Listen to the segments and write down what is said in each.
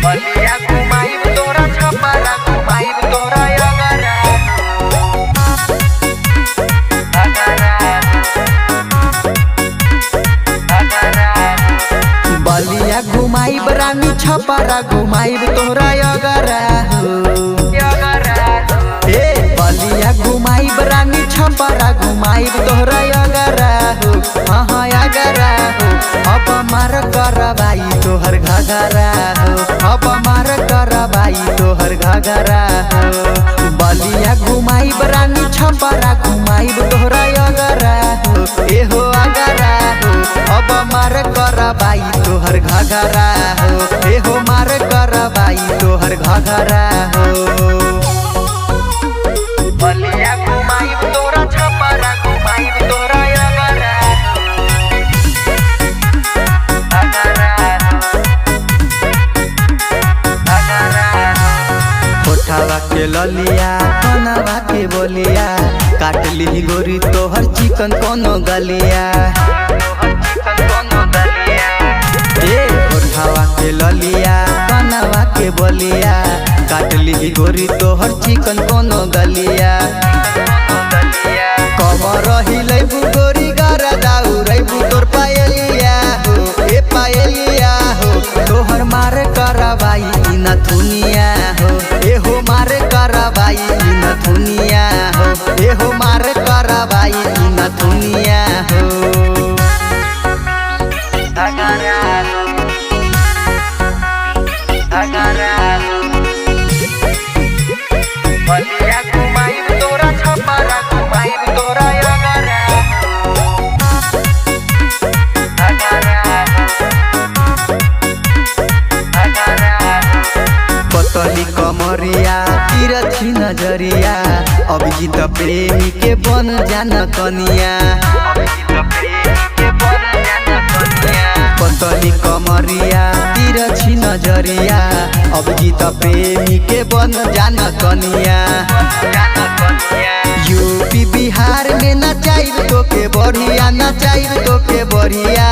बलिया घुमाइब तोरा छपारा घुमाइब तोरा बलिया घुमाइब रानी छपारा घुमाइब तोरा अगरा बलिया घुमाइब रानी छपारा घुमाइब तोरा अगरा हाँ अगरा अब मार करबाई तोहर घगरा अब मार करबाई तोहर घगरा बलिया घुमाइब रानी छपारा घुमाइब तोहरा अगरा एहो अगरा अब मार करबाई तोहर घगरा एहो मार करबाई तोहर घगरा बलिया घुमाइब तोरा छपारा घुमाइब तोरा होठवा के ललिया कनवा के बोलिया काट ली गोरी तोहर चिकन कोनो गलिया होठवा के ललिया कनवा के बोलिया काट ली गोरी तोहर चिकन कोनो गलिया कमर हिलैबू गोरी गरा दाउरैबू तोर पायलिया हो ए पायलिया हो तोहर मार करबाई न थुनिया हो एहो मार करबाई न थुनिया हो एहो मार करबाई न थुनिया हो बलिया घुमाइब तोरा छपारा घुमाइब तोरा पतली कमरिया तिरछी नजरिया अभिजीत प्रेमी के बन जान कनिया पतली कमरिया तिरछी नजरिया अभिजीत प्रेमी के बन जान कनिया यूपी बिहार में नचाइब तो के बढ़िया नचाइब तो के बढ़िया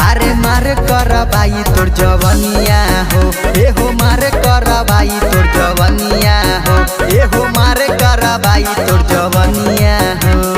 अरे मार करबाई तोर जवनिया हो एहो मार करबाई तोर जवनिया हो एहो मार करबाई तोर जवनिया हो।